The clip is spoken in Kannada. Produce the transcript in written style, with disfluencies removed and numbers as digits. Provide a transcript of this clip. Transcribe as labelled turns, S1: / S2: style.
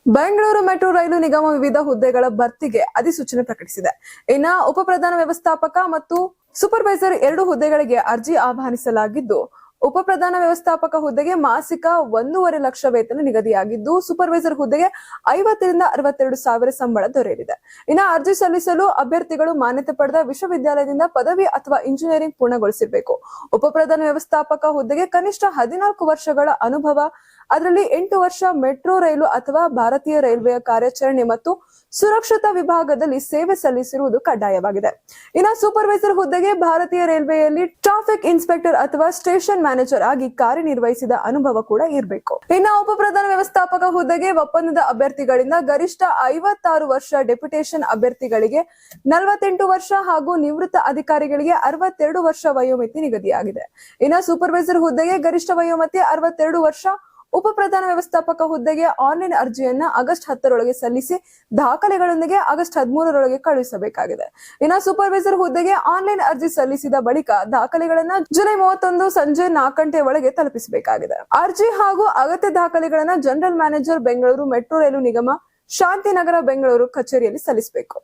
S1: ಬೆಂಗಳೂರು ಮೆಟ್ರೋ ರೈಲು ನಿಗಮ ವಿವಿಧ ಹುದ್ದೆಗಳ ಭರ್ತಿಗೆ ಅಧಿಸೂಚನೆ ಪ್ರಕಟಿಸಿದೆ. ಇನ್ನ ಉಪ ಪ್ರಧಾನ ವ್ಯವಸ್ಥಾಪಕ ಮತ್ತು ಸೂಪರ್ವೈಸರ್ 2 ಹುದ್ದೆಗಳಿಗೆ ಅರ್ಜಿ ಆಹ್ವಾನಿಸಲಾಗಿದ್ದು, ಉಪ ಪ್ರಧಾನ ವ್ಯವಸ್ಥಾಪಕ ಹುದ್ದೆಗೆ ಮಾಸಿಕ 1.5 ಲಕ್ಷ ವೇತನ ನಿಗದಿಯಾಗಿದ್ದು, ಸೂಪರ್ವೈಸರ್ ಹುದ್ದೆಗೆ 50 ರಿಂದ 62 ಸಾವಿರ ಸಂಬಳ ದೊರೆಯಲಿದೆ. ಇನ್ನು ಅರ್ಜಿ ಸಲ್ಲಿಸಲು ಅಭ್ಯರ್ಥಿಗಳು ಮಾನ್ಯತೆ ಪಡೆದ ವಿಶ್ವವಿದ್ಯಾಲಯದಿಂದ ಪದವಿ ಅಥವಾ ಇಂಜಿನಿಯರಿಂಗ್ ಪೂರ್ಣಗೊಳಿಸಿರಬೇಕು. ಉಪ ಪ್ರಧಾನ ವ್ಯವಸ್ಥಾಪಕ ಹುದ್ದೆಗೆ ಕನಿಷ್ಠ 14 ವರ್ಷಗಳ ಅನುಭವ, ಅದರಲ್ಲಿ 8 ವರ್ಷ ಮೆಟ್ರೋ ರೈಲು ಅಥವಾ ಭಾರತೀಯ ರೈಲ್ವೆಯ ಕಾರ್ಯಾಚರಣೆ ಮತ್ತು ಸುರಕ್ಷತಾ ವಿಭಾಗದಲ್ಲಿ ಸೇವೆ ಸಲ್ಲಿಸಿರುವುದು ಕಡ್ಡಾಯವಾಗಿದೆ. ಇನ್ನು ಸೂಪರ್ವೈಸರ್ ಹುದ್ದೆಗೆ ಭಾರತೀಯ ರೈಲ್ವೆಯಲ್ಲಿ ಟ್ರಾಫಿಕ್ ಇನ್ಸ್ಪೆಕ್ಟರ್ ಅಥವಾ ಸ್ಟೇಷನ್ ಮ್ಯಾನೇಜರ್ ಆಗಿ ಕಾರ್ಯನಿರ್ವಹಿಸಿದ ಅನುಭವ ಕೂಡ ಇರಬೇಕು. ಇನ್ನು ಉಪ ಪ್ರಧಾನ ವ್ಯವಸ್ಥಾಪಕ ಹುದ್ದೆಗೆ ಒಪ್ಪಂದದ ಅಭ್ಯರ್ಥಿಗಳಿಂದ ಗರಿಷ್ಠ 56 ವರ್ಷ, ಡೆಪ್ಯುಟೇಷನ್ ಅಭ್ಯರ್ಥಿಗಳಿಗೆ 48 ವರ್ಷ ಹಾಗೂ ನಿವೃತ್ತ ಅಧಿಕಾರಿಗಳಿಗೆ 62 ವರ್ಷ ವಯೋಮಿತಿ ನಿಗದಿಯಾಗಿದೆ. ಇನ್ನು ಸೂಪರ್ವೈಸರ್ ಹುದ್ದೆಗೆ ಗರಿಷ್ಠ ವಯೋಮಿತಿ 62 ವರ್ಷ. ಉಪ ಪ್ರಧಾನ ವ್ಯವಸ್ಥಾಪಕ ಹುದ್ದೆಗೆ ಆನ್ಲೈನ್ ಅರ್ಜಿಯನ್ನ ಆಗಸ್ಟ್ 10ರೊಳಗೆ ಸಲ್ಲಿಸಿ ದಾಖಲೆಗಳೊಂದಿಗೆ ಆಗಸ್ಟ್ 13ರೊಳಗೆ ಕಳುಹಿಸಬೇಕಾಗಿದೆ. ಇನ್ನು ಸೂಪರ್ವೈಸರ್ ಹುದ್ದೆಗೆ ಆನ್ಲೈನ್ ಅರ್ಜಿ ಸಲ್ಲಿಸಿದ ಬಳಿಕ ದಾಖಲೆಗಳನ್ನ ಜುಲೈ 31 ಸಂಜೆ 4 ಗಂಟೆ ಒಳಗೆ ತಲುಪಿಸಬೇಕಾಗಿದೆ. ಅರ್ಜಿ ಹಾಗೂ ಅಗತ್ಯ ದಾಖಲೆಗಳನ್ನ ಜನರಲ್ ಮ್ಯಾನೇಜರ್, ಬೆಂಗಳೂರು ಮೆಟ್ರೋ ರೈಲು ನಿಗಮ, ಶಾಂತಿನಗರ, ಬೆಂಗಳೂರು ಕಚೇರಿಯಲ್ಲಿ ಸಲ್ಲಿಸಬೇಕು.